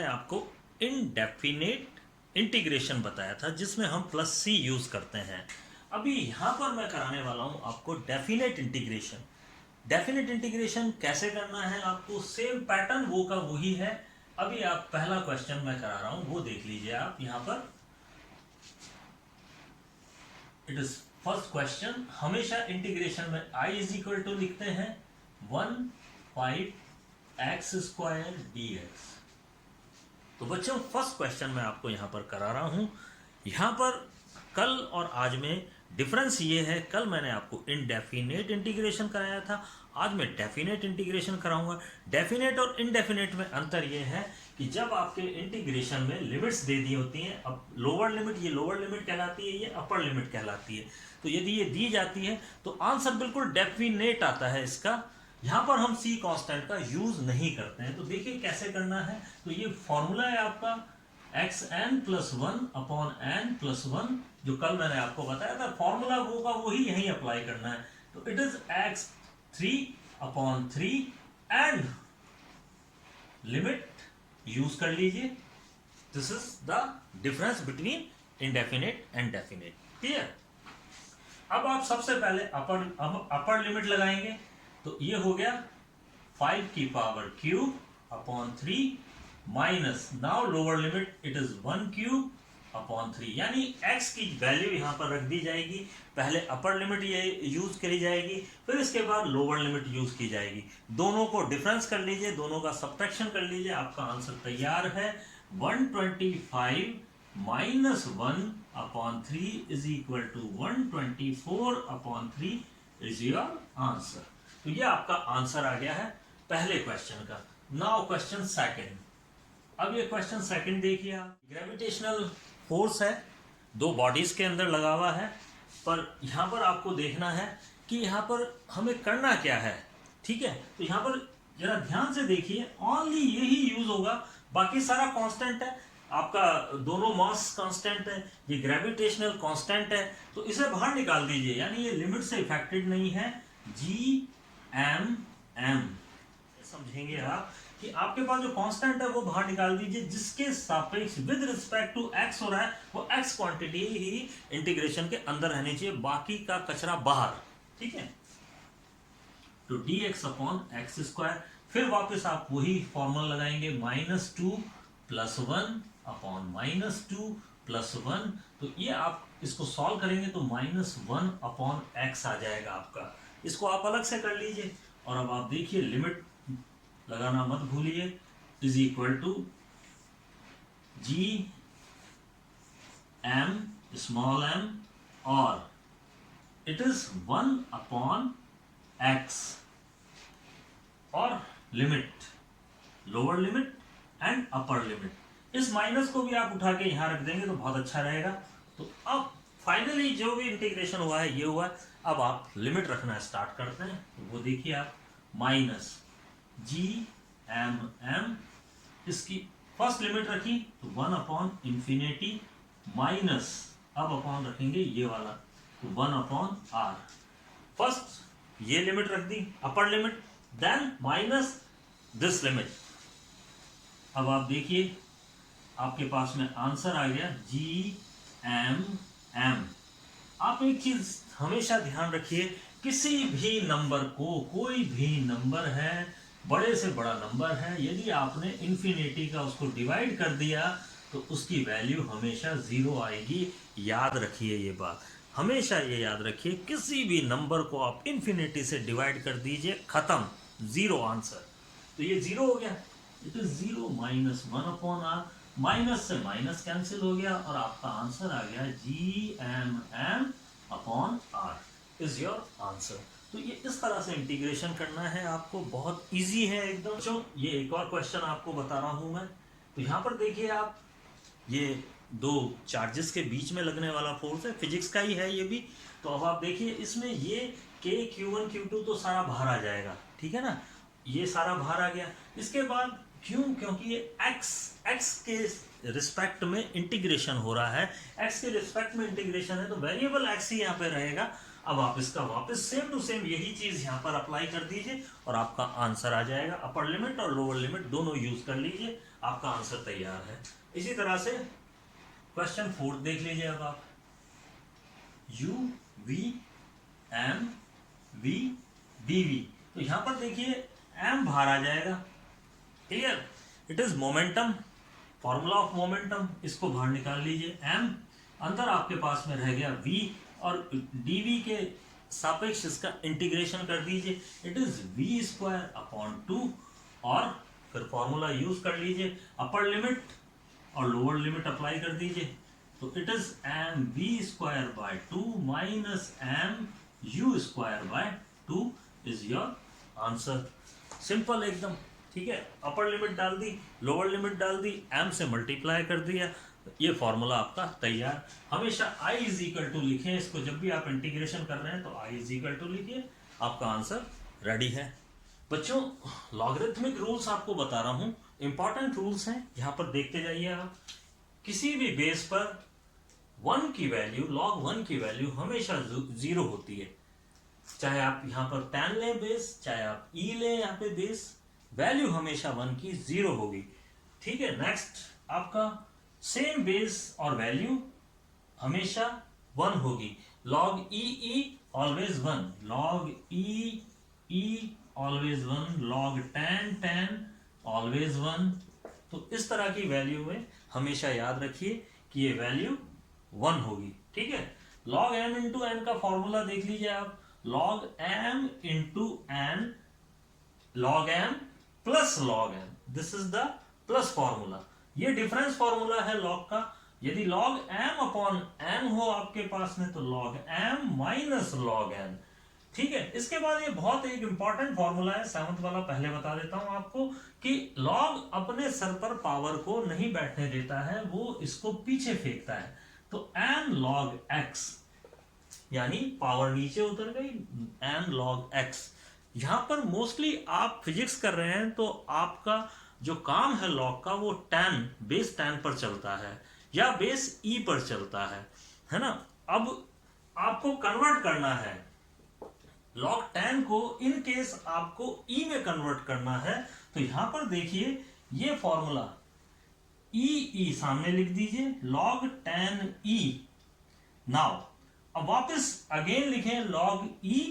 आपको indefinite integration बताया था जिसमें हम प्लस सी यूज करते हैं। अभी यहां पर मैं कराने वाला हूं आपको डेफिनेट इंटीग्रेशन। डेफिनेट इंटीग्रेशन कैसे करना है आपको, सेम पैटर्न वो का वही है। अभी आप पहला क्वेश्चन मैं करा रहा हूं वो देख लीजिए। आप यहां पर इट इज फर्स्ट क्वेश्चन। हमेशा इंटीग्रेशन में i इज इक्वल टू लिखते हैं 1/5x² dx। तो बच्चों फर्स्ट क्वेश्चन मैं आपको यहां पर करा रहा हूं। यहां पर कल और आज में डिफरेंस ये है, कल मैंने आपको इनडेफिनेट इंटीग्रेशन कराया था, आज मैं डेफिनेट इंटीग्रेशन कराऊंगा। डेफिनेट और इनडेफिनेट में अंतर ये है कि जब आपके इंटीग्रेशन में लिमिट्स दे दी होती हैं, अब लोअर लिमिट, ये लोअर लिमिट कहलाती है, ये अपर लिमिट कहलाती है, तो यदि ये दी जाती है तो आंसर बिल्कुल डेफिनेट आता है इसका। यहां पर हम सी कांस्टेंट का यूज नहीं करते हैं। तो देखिए कैसे करना है। तो ये फॉर्मूला है आपका xn+1/n+1, जो कल मैंने आपको बताया था। फॉर्मूला वो का वही यहीं अप्लाई करना है। तो it is x3/3 and limit use कर लीजिए। This is the difference between indefinite and definite. Clear. अब आप सबसे पहले अपर लिमिट लगाएंगे। तो ये हो गया 5³ minus, now lower limit it is 1³ यानी x की वैल्यू यहां पर रख दी जाएगी। पहले अपर लिमिट ये यूज करी जाएगी, फिर इसके बाद लोअर लिमिट यूज की जाएगी। दोनों को डिफरेंस कर लीजिए, दोनों का सब्ट्रैक्शन कर लीजिए, आपका आंसर तैयार है। 125 minus 1/3 is equal to 124/3 is your answer. तो ये आपका आंसर आ गया है पहले क्वेश्चन का। Now question second. अब ये क्वेश्चन सेकंड देखिए आप। ग्रेविटेशनल फोर्स है, दो बॉडीज के अंदर लगा हुआ है, पर यहां पर आपको देखना है कि यहां पर हमें करना क्या है। ठीक है, तो यहां पर जरा ध्यान से देखिए, ओनली यही यूज होगा, बाकी सारा कांस्टेंट है। आपका दोनों मास कांस्टेंट है, ये ग्रेविटेशनल कांस्टेंट है, तो इसे बाहर निकाल दीजिए, यानी ये लिमिट से इफेक्टेड नहीं है। Gm समझेंगे आप कि आपके पास जो कांस्टेंट है वो बाहर निकाल दीजिए, जिसके सापेक्ष विद रिस्पेक्ट टू x हो रहा है वो x क्वांटिटी ही इंटीग्रेशन के अंदर रहनी चाहिए, बाकी का कचरा बाहर। ठीक है, तो dx/x²। फिर वापस आप वही फॉर्मूला लगाएंगे, -2 + 1/-2 + 1। तो ये आप इसको सॉल्व करेंगे तो -1/x आ जाएगा आपका। इसको आप अलग से कर लीजिए। और अब आप देखिए, लिमिट लगाना मत भूलिए, इज इक्वल टू Gm और इट इज 1/x और limit, lower limit and upper limit. इस माइनस को भी आप उठा के यहां रख देंगे तो बहुत अच्छा रहेगा। तो अब फाइनली जो भी इंटीग्रेशन हुआ है ये हुआ है। अब आप लिमिट रखना स्टार्ट करते हैं। तो वो देखिए आप, -Gm, इसकी फर्स्ट लिमिट रखी तो 1/∞, माइनस, अब अपॉन रखेंगे ये वाला, तो 1/r। फर्स्ट ये लिमिट रख दी, upper limit, then minus this limit. अब आप देखिए आपके पास में आंसर आ गया Gm। आप एक चीज हमेशा ध्यान रखिए, किसी भी नंबर को, कोई भी नंबर है, बड़े से बड़ा नंबर है, यदि आपने इन्फिनिटी का उसको डिवाइड कर दिया तो उसकी वैल्यू हमेशा 0 आएगी। याद रखिए ये बात, हमेशा ये याद रखिए, किसी भी नंबर को आप इन्फिनिटी से डिवाइड कर दीजिए, खत्म, 0 आंसर। तो ये 0 हो गया, इट इज 0 -1/r, माइनस से माइनस कैंसिल हो गया और आपका आंसर आ गया Gm/r इज योर आंसर। तो ये इस तरह से इंटीग्रेशन करना है आपको, बहुत इजी है एकदम। तो ये एक और क्वेश्चन आपको बता रहा हूं मैं। तो यहां पर देखिए आप, ये दो चार्जेस के बीच में लगने वाला फोर्स है, फिजिक्स का ही है ये भी। तो अब आप देखिए इसमें ये K, Q1, Q2 तो सारा बाहर आ जाएगा, ठीक है ना, ये सारा बाहर आ गया। इसके बाद क्यों, क्योंकि ये x के रिस्पेक्ट में इंटीग्रेशन हो रहा है, x के रिस्पेक्ट में इंटीग्रेशन है तो वेरिएबल x ही यहाँ पे रहेगा। अब आप इसका वापस सेम टू सेम यही चीज यहाँ पर अप्लाई कर दीजिए और आपका आंसर आ जाएगा। अपर लिमिट और लोअर लिमिट दोनों यूज कर लीजिए, आपका आंसर तैयार है। इसी तरह से क्वेश्चन 4 देख लीजिए अब आप। U V M V D V, तो यहां पर देखिए एम बाहर आ जाएगा, clear. It is momentum, formula of momentum, इसको बाहर निकाल लीजिए। एम अंदर आपके पास में रह गया वी, और डीवी के सापेक्ष इसका इंटीग्रेशन कर दीजिए। It is V square upon 2, और फिर फॉर्मूला यूज कर लीजिए, अपर लिमिट और लोअर लिमिट अप्लाई कर दीजिए। तो it is M V square by 2 minus M U square by 2 is your answer. Simple एकदम, ठीक है। अपर लिमिट डाल दी, लोअर लिमिट डाल दी, एम से मल्टीप्लाई कर दिया, ये फॉर्मूला आपका तैयार। हमेशा i इज इक्वल टू लिखें इसको, जब भी आप इंटीग्रेशन कर रहे हैं तो i इज इक्वल टू लिखिए, आपका आंसर रेडी है। बच्चों लॉगरिथमिक रूल्स आपको बता रहा हूं, इंपॉर्टेंट रूल्स हैं, यहां पर देखते जाइए आप। किसी भी बेस पर 1 की वैल्यू, log 1 की वैल्यू हमेशा 0 होती है। चाहे आप यहां पर tan लें बेस, चाहे आप e लें यहाँ पे बेस, वैल्यू हमेशा 1 की 0 होगी, ठीक है। नेक्स्ट आपका सेम बेस और वैल्यू हमेशा 1 होगी। log e always 1, log e always 1, log tan always 1। तो इस तरह की वैल्यू में हमेशा याद रखिए कि ये वैल्यू 1 होगी, ठीक है। log m इंटू n का फॉर्मूला देख लीजिए आप, log m into n, log m plus log m, this is the plus formula. ये डिफरेंस फॉर्मूला है log का। यदि log m अपॉन n हो आपके पास में तो log m minus log n, ठीक है। इसके बाद ये बहुत एक इंपॉर्टेंट फॉर्मूला है, 7th वाला, पहले बता देता हूं आपको कि log अपने सर पर पावर को नहीं बैठने देता है, वो इसको पीछे फेंकता है। तो n log x, यानी पावर नीचे उतर गई, n log x। यहां पर मोस्टली आप फिजिक्स कर रहे हैं तो आपका जो काम है log का वो tan, बेस tan पर चलता है या बेस e पर चलता है ना। अब आपको कन्वर्ट करना है log tan को, इन केस आपको e में कन्वर्ट करना है। तो यहां पर देखिए ये फॉर्मूला e सामने लिख दीजिए, log tan e। नाउ अब वापस अगेन लिखें log e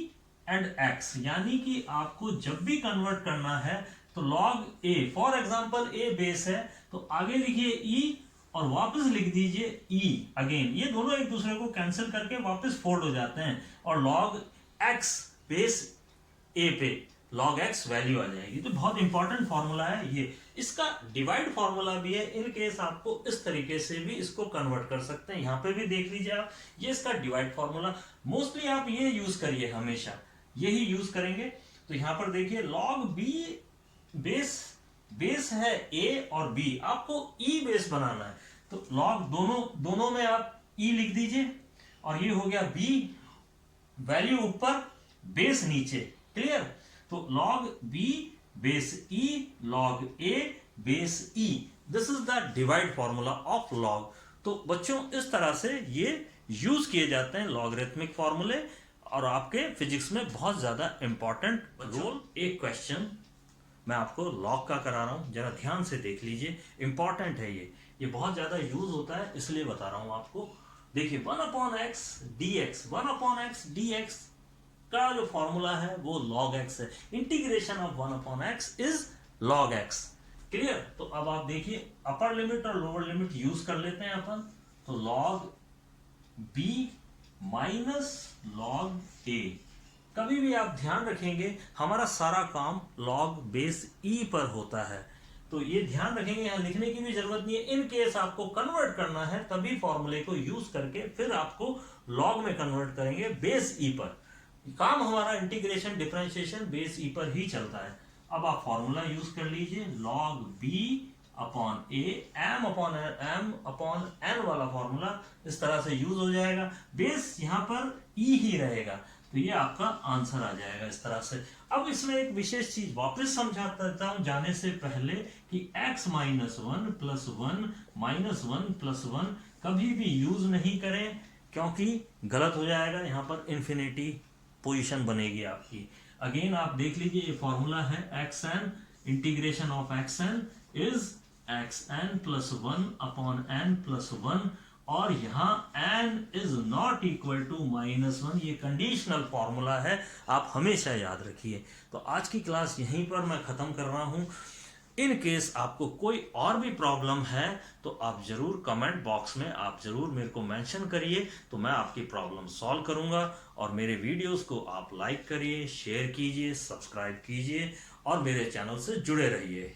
एंड x, यानी कि आपको जब भी कन्वर्ट करना है तो log a, for example a base है तो आगे लिखिए e और वापस लिख दीजिए e अगेन। ये दोनों एक दूसरे को कैंसिल करके वापस फोल्ड हो जाते हैं, और log x बेस a पे log x वैल्यू आ जाएगी। तो बहुत इंपॉर्टेंट फॉर्मूला है ये। इसका डिवाइड फॉर्मूला भी है, इन केस आपको इस तरीके से भी इसको कन्वर्ट कर सकते हैं। यहां पे भी देख लीजिए आप, ये इसका डिवाइड फॉर्मूला। मोस्टली आप ये यूज करिए, हमेशा यही यूज करेंगे। तो यहां पर देखिए log b बेस है a और b, आपको e बेस बनाना है तो log दोनों में आप e लिख दीजिए, और ये हो गया b, वैल्यू ऊपर बेस नीचे, क्लियर। तो log b base e, log a base e, this is the divide formula of log। तो बच्चों इस तरह से ये यूज किए जाते हैं लॉगरिथमिक फॉर्मूले, और आपके फिजिक्स में बहुत ज्यादा इंपॉर्टेंट रोल। एक क्वेश्चन मैं आपको log का करा रहा हूं, जरा ध्यान से देख लीजिए, इंपॉर्टेंट है ये बहुत ज्यादा यूज होता है इसलिए बता रहा हूं आपको। देखिए 1/x dx, 1/x dx का जो फॉर्मूला है वो log x है। Integration of 1/x is log x, clear. तो अब आप देखिए अपर लिमिट और लोअर लिमिट यूज कर लेते हैं अपन। तो log b minus log a, कभी भी आप ध्यान रखेंगे हमारा सारा काम log बेस e पर होता है, तो ये ध्यान रखेंगे, यहां लिखने की भी जरूरत नहीं है। इन केस आपको कन्वर्ट करना है तभी फॉर्मूले को यूज करके फिर आपको log में कन्वर्ट करेंगे बेस e पर। काम हमारा इंटीग्रेशन डिफरेंशिएशन बेस e पर ही चलता है। अब आप फॉर्मूला यूज कर लीजिए, log b upon a, m upon n वाला फॉर्मूला इस तरह से यूज हो जाएगा। बेस यहां पर e ही रहेगा, तो ये आपका आंसर आ जाएगा इस तरह से। अब इसमें एक विशेष चीज वापस समझाता देता हूं जाने से पहले कि x minus 1 plus 1 minus 1 plus 1 कभी भी यूज नहीं करें क्योंकि गलत हो जाएगा, यहाँ पर इन्फिनिटी पोजीशन बनेगी आपकी। अगेन आप देख लीजिए, ये फॉर्मूला है X N, integration of X N is X N plus 1 upon N plus 1, और यहाँ n is not equal to -1। ये कंडीशनल फॉर्मूला है, आप हमेशा याद रखिए। तो आज की क्लास यहीं पर मैं ख़त्म कर रहा हूँ। इन केस आपको कोई और भी प्रॉब्लम है तो आप ज़रूर कमेंट बॉक्स में आप ज़रूर मेरे को मेंशन करिए, तो मैं आपकी प्रॉब्लम सॉल्व करूँगा। और मेरे वीडियोस को आप लाइक करिए, शेयर कीजिए, सब्सक्राइब कीजिए और मेरे चैनल से जुड़े रहिए।